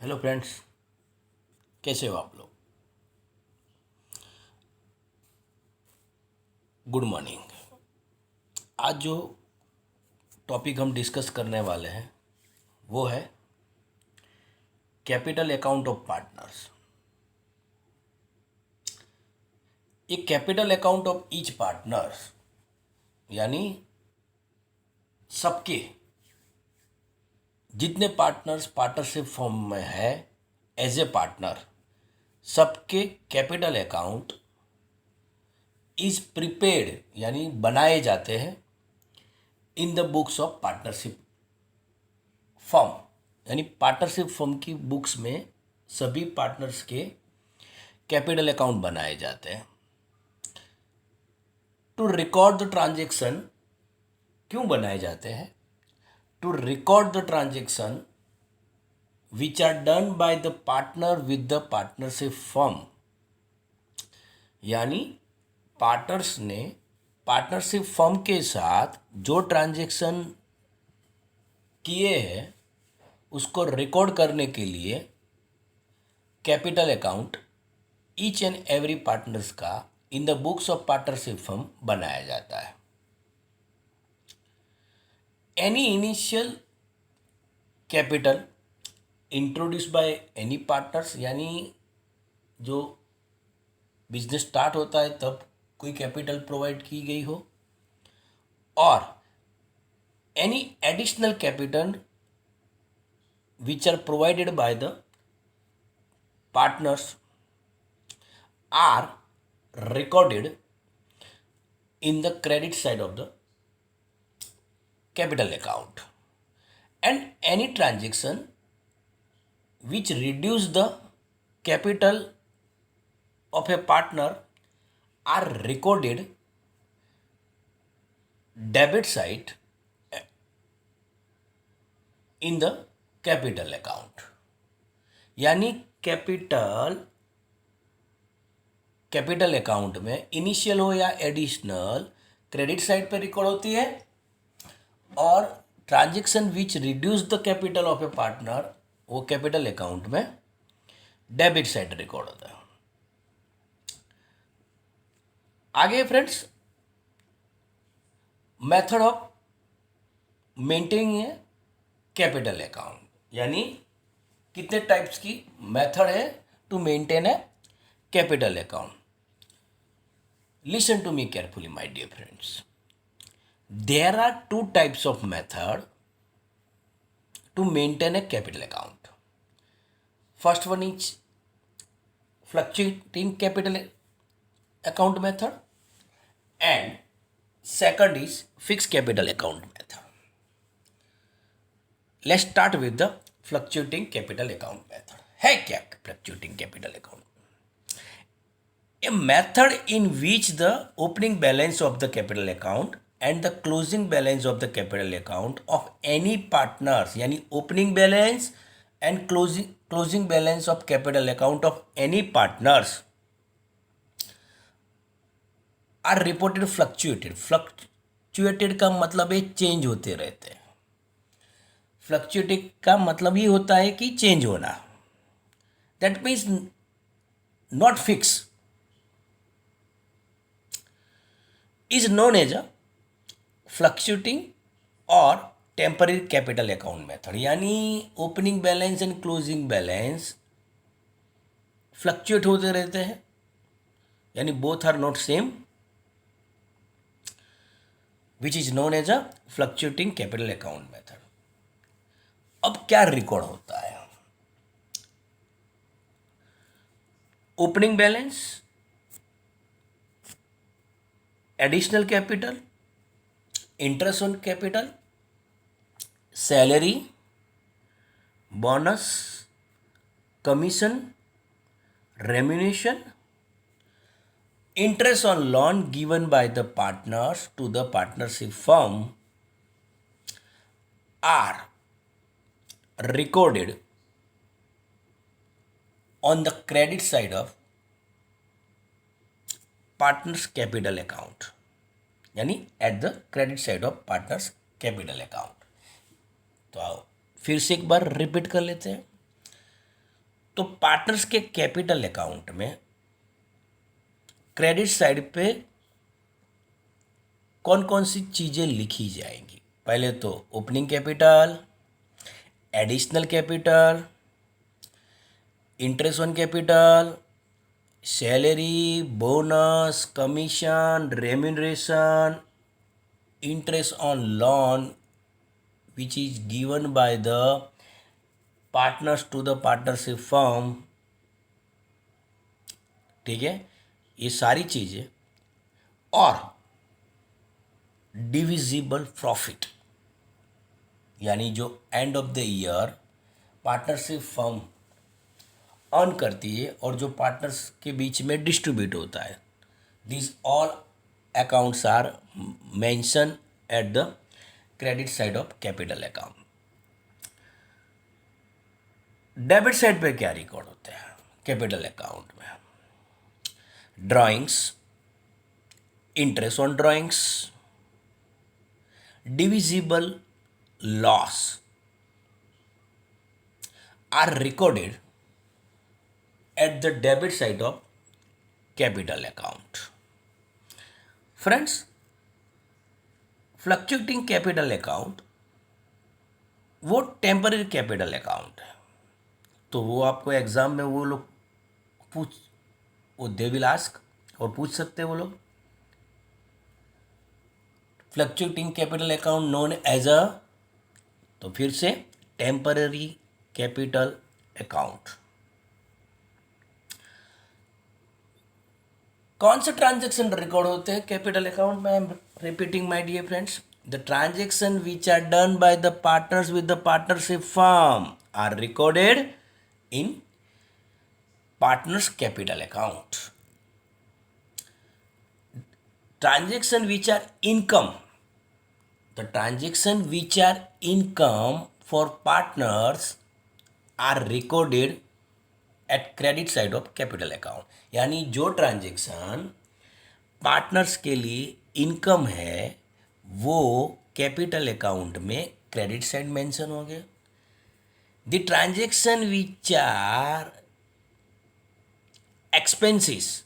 Hello friends, कैसे हो आप लोग। Good morning. आज जो टॉपिक हम डिस्कस करने वाले हैं वो है कैपिटल अकाउंट ऑफ पार्टनर्स। ये capital account of each partners यानी सबके जितने पार्टनर्स पार्टनरशिप फॉर्म में है एज ए पार्टनर, सबके कैपिटल अकाउंट इज प्रिपेयर्ड यानी बनाए जाते हैं इन the books of partnership firm. यानी पार्टनरशिप फर्म की बुक्स में सभी पार्टनर्स के कैपिटल अकाउंट बनाए जाते हैं। टू रिकॉर्ड द ट्रांजेक्शन क्यों बनाए जाते हैं? To record the transaction which are done by the partner with the partnership firm. यानी पार्टनर्स ने पार्टनरशिप फर्म के साथ जो ट्रांजेक्शन किए हैं उसको रिकॉर्ड करने के लिए capital account each and every partners का in the books of partnership firm बनाया जाता है। Any initial capital introduce by any partners, यानी जो बिजनेस स्टार्ट होता है तब कोई कैपिटल प्रोवाइड की गई हो, और any additional capital which are provided by the partners are recorded in the credit side of the capital account, and any transaction which reduce the capital of a partner are recorded debit side in the capital account. यानी capital account में initial हो या additional credit side पर record होती है, और transaction which reduce the capital of a partner वो capital account में डेबिट साइड रिकॉर्ड होता है। आगे friends, method of maintaining capital account, यानी कितने टाइप्स की मेथड है to maintain a capital account. Listen to me carefully my dear friends, there are two types of method to maintain a capital account. First one is fluctuating capital account method and second is fixed capital account method. Let's start with the fluctuating capital account method. है क्या fluctuating capital account? A method in which the opening balance of the capital account and the closing balance of the capital account of any partners, यानी opening balance and closing balance of capital account of any partners are reported fluctuated. Fluctuated का मतलब है change होते रहते हैं। Fluctuated का मतलब ये होता है कि चेंज होना। That means not fix is known as a fluctuating और टेम्पररी कैपिटल अकाउंट मेथड। यानी opening balance and closing balance fluctuate होते रहते हैं, यानी both are not same, which is known as a fluctuating capital account method. अब क्या record होता है? Opening balance, additional capital, interest on capital, salary, bonus, commission, रेम्यूनेशन, interest on loan given by the partners to the partnership firm are recorded on the credit side of partners capital account, यानी at the credit side of partners capital account। तो आओ फिर से एक बार repeat कर लेते हैं। तो पार्टनर्स के कैपिटल अकाउंट में क्रेडिट साइड पे कौन कौन सी चीज़ें लिखी जाएंगी? पहले तो opening capital, additional capital, interest on capital, salary, bonus, commission, remuneration, interest on loan which is given by the partners to the partnership firm, ठीक है, ये सारी चीज़ें, और डिविजिबल प्रॉफिट यानी जो end of the year partnership firm earn करती है और जो पार्टनर्स के बीच में डिस्ट्रीब्यूट होता है, this all accounts are mention at the credit side of capital account. Debit side पे क्या रिकॉर्ड होते हैं कैपिटल अकाउंट में? Drawings, interest on drawings, divisible loss are recorded at the debit side of capital account. Friends, fluctuating capital account वो temporary capital account है, तो वो आपको एग्जाम में वो लोग वो दे विल आस्क और पूछ सकते हैं वो लोग। Fluctuating capital account known as a, तो फिर से टेम्पररी कैपिटल अकाउंट। कौन से ट्रांजेक्शन रिकॉर्ड होते हैं कैपिटल अकाउंट में? I am repeating my dear friends, the transaction which are done by the partners with the partnership firm are recorded in partners capital account. Transaction which are income, the transaction which are income for partners are recorded at credit side of capital account. यानी जो transaction partners के लिए income है वो capital account में credit side mention हो गया। The transaction which are expenses,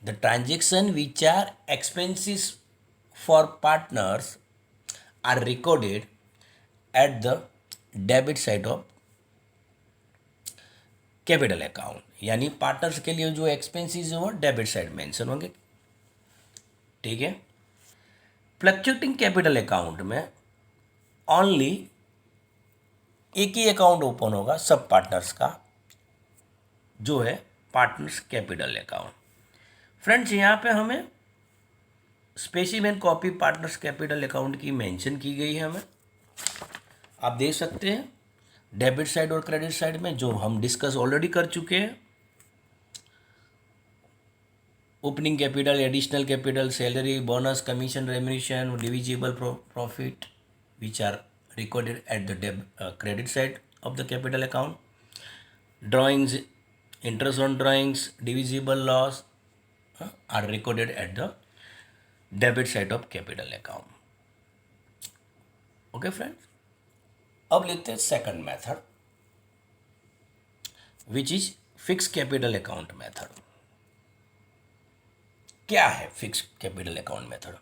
the transaction which are expenses for partners are recorded at the debit side of capital account. यानी पार्टनर्स के लिए जो एक्सपेंसेस है वो डेबिट साइड मेंशन होंगे, ठीक है। फ्लक्चुएटिंग कैपिटल अकाउंट में ओनली एक ही अकाउंट ओपन होगा सब पार्टनर्स का, जो है पार्टनर्स कैपिटल अकाउंट। फ्रेंड्स, यहाँ पे हमें specimen copy partners capital account की मेंशन की गई है, हमें आप देख सकते हैं डेबिट साइड और क्रेडिट साइड में, जो हम डिस्कस ऑलरेडी कर चुके हैं। Opening capital, additional capital, salary, bonus, commission, remuneration, divisible profit which are recorded at the credit side of the capital account. Drawings, interest on drawings, divisible loss are recorded at the debit side of capital account. Okay friends, अब लेते हैं second method which is fix capital account method. क्या है fix capital account method?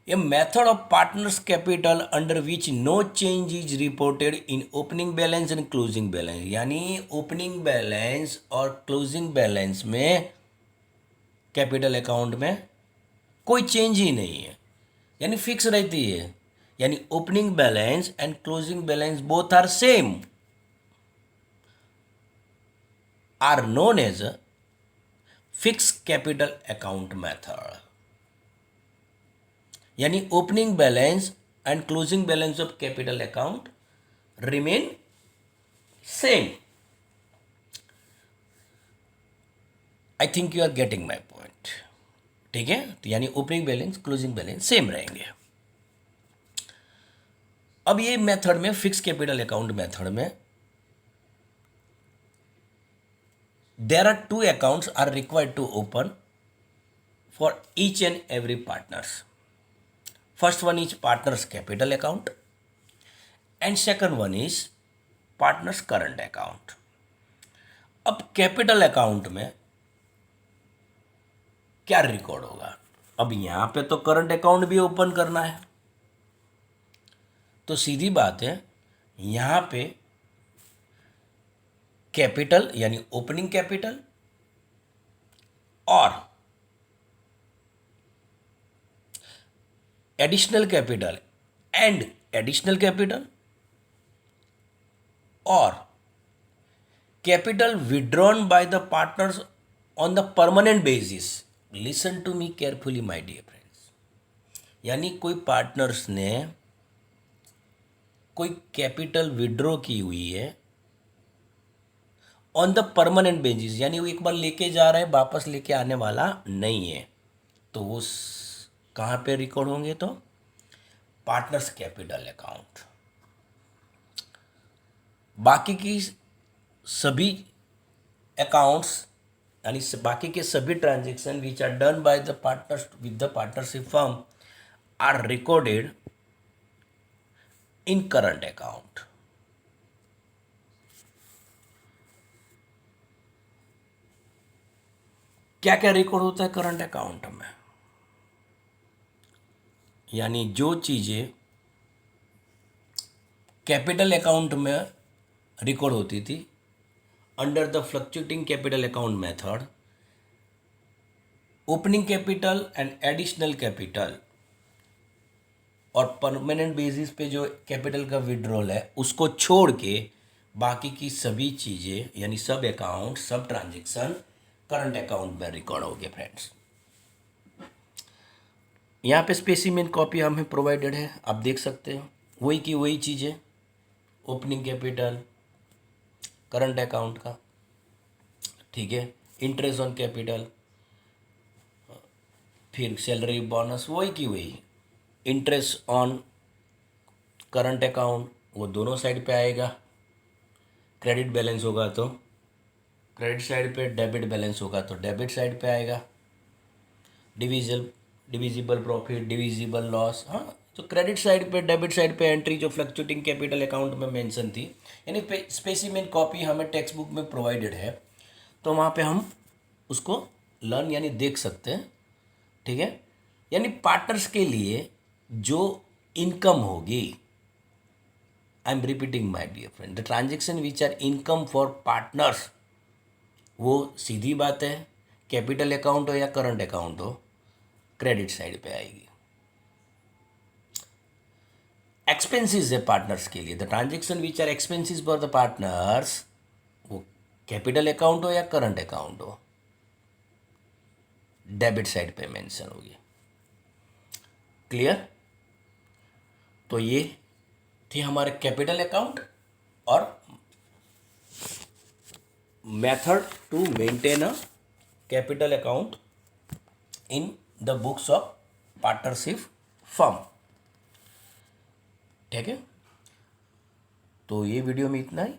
A method of partners capital under which no change is reported in opening balance and closing balance। यानी opening balance और closing balance में capital account में कोई change ही नहीं है, यानी फिक्स रहती है। यानी opening balance and closing balance both are same, are known as fix capital account method. यानी opening balance and closing balance of capital account remain same. I think you are getting my point, ठीक है। तो यानी opening balance closing balance same रहेंगे। अब ये method में, fix capital account method में, there are 2 accounts are required to open for each and every partners. First one is partners capital account and second one is partners current account. अब capital account में क्या record होगा? अब यहां पे तो current account भी ओपन करना है, तो सीधी बात है यहां पे कैपिटल यानी ओपनिंग कैपिटल और additional capital and additional capital और capital withdrawn by the partners on the permanent basis. Listen to me carefully my dear friends, यानी कोई पार्टनर्स ने कोई कैपिटल विड्रॉ की हुई है ऑन द परमानेंट बेसिस, यानी वो एक बार लेके जा रहे हैं वापस लेके आने वाला नहीं है, तो वो कहाँ पे रिकॉर्ड होंगे? तो पार्टनर्स कैपिटल अकाउंट। बाकी की सभी अकाउंट्स यानी बाकी के सभी transaction which are done by the partners with the partnership firm are recorded in current account. क्या क्या रिकॉर्ड होता है करंट अकाउंट में? यानी जो चीज़ें कैपिटल अकाउंट में रिकॉर्ड होती थी under the fluctuating capital account method, opening capital and additional capital और परमानेंट बेसिस पे जो कैपिटल का विड्रॉल है उसको छोड़ के बाकी की सभी चीज़ें यानी सब अकाउंट सब ट्रांजेक्शन करंट अकाउंट में रिकॉर्ड हो गए फ्रेंड्स। यहाँ पे स्पेसिमेन कॉपी हमें प्रोवाइडेड है, आप देख सकते हो वही की वही चीज़ें, ओपनिंग कैपिटल करंट अकाउंट का, ठीक है, इंटरेस्ट ऑन कैपिटल, फिर सैलरी बोनस वही की वही, इंटरेस्ट ऑन करंट अकाउंट वो दोनों साइड पे आएगा, क्रेडिट बैलेंस होगा तो क्रेडिट साइड पे, डेबिट बैलेंस होगा तो डेबिट साइड पे आएगा, डिविजिबल प्रॉफिट डिविजिबल लॉस, हाँ तो क्रेडिट साइड पे डेबिट साइड पे एंट्री जो फ्लक्चुएटिंग कैपिटल अकाउंट में मेंशन थी, यानी स्पेसिमेन कॉपी हमें टेक्स्ट बुक में प्रोवाइडेड है, तो वहाँ पे हम उसको लर्न यानी देख सकते हैं, ठीक है। यानी पार्टनर्स के लिए जो इनकम होगी, I am repeating my dear friend, the transaction which are income for partners, वो सीधी बात है कैपिटल अकाउंट हो या करंट अकाउंट हो क्रेडिट साइड पे आएगी। एक्सपेंसेस है पार्टनर्स के लिए, the transaction which are expenses for the partners, वो कैपिटल अकाउंट हो या करंट अकाउंट हो डेबिट साइड पे मेंशन होगी। क्लियर? तो ये थे हमारे कैपिटल अकाउंट और method to maintain a capital account in the books of partnership firm, ठीक है। तो ये वीडियो में इतना ही।